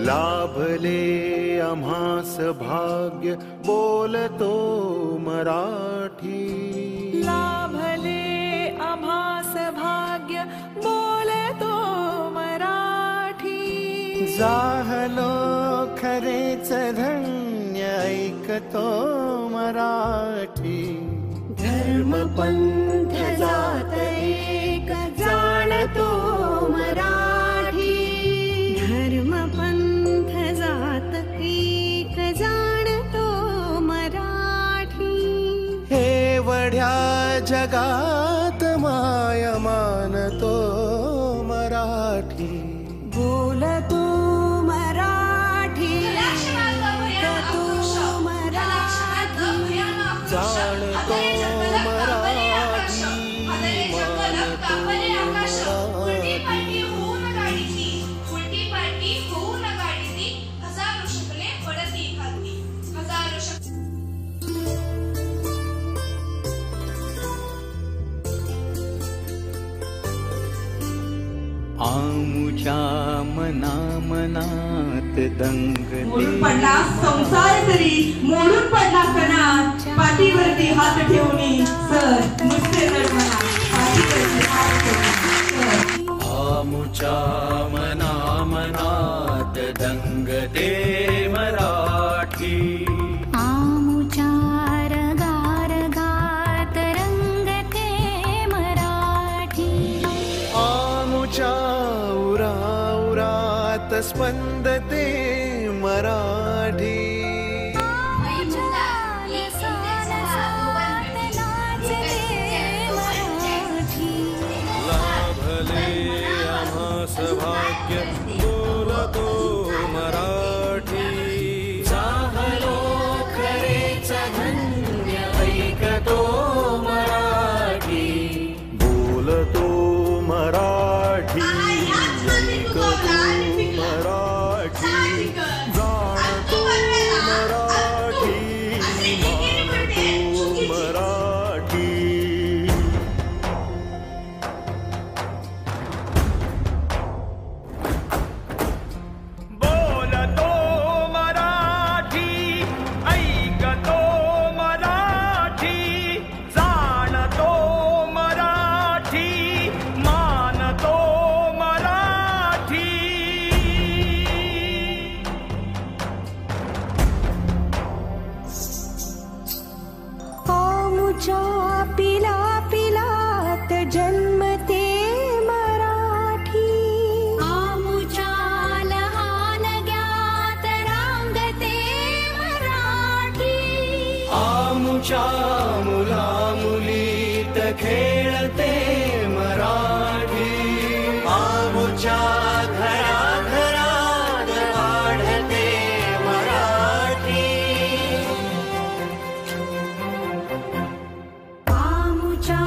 लाभले आम्हास भाग्य बोलतो मराठी. लाभले आम्हास भाग्य बोलतो मराठी. जाहलो खरेच धन्य ऐकतो मराठी. धर्म पंथ जात एक जाणतो मराठी. धर्म पंथ जात एक जाणतो मराठी. एवढ्या जगात माय मानतो मराठी. बोलतो मराठी. ऐकतो मराठी. जाणतो आमुच्या मना मनात दंगले. मोडून पडला संसार तरी मोडून पडला कणा. पाठीवरती हात ठेवून सर नुसते रडमना. पाठीवरती हात ठेवून आमुच्या मना मनात दंगते मराठी. आमुच्या रगा रगात रंगते मराठी. आमुच्या उरा उरात स्पंदते मराठी. लाभले आम्हास भाग्य बोलतो मराठी. जाहलो खरेच धन्य ऐकतो मराठी. बोलतो मराठी. ऐकतो मराठी. जाणतो मराठी. मानतो मराठी. बोलतो मराठी. ऐकतो मराठी. जाणतो मराठी. मानतो मराठी. आमुच्या पिला पिलात जन्मते मराठी. आमुच्या लहान ज्ञात रांगते मराठी. आमुच्या मुला मुलीत खेळते मराठी. आमुच्या घरा घरात वाढते मराठी. आमुच्या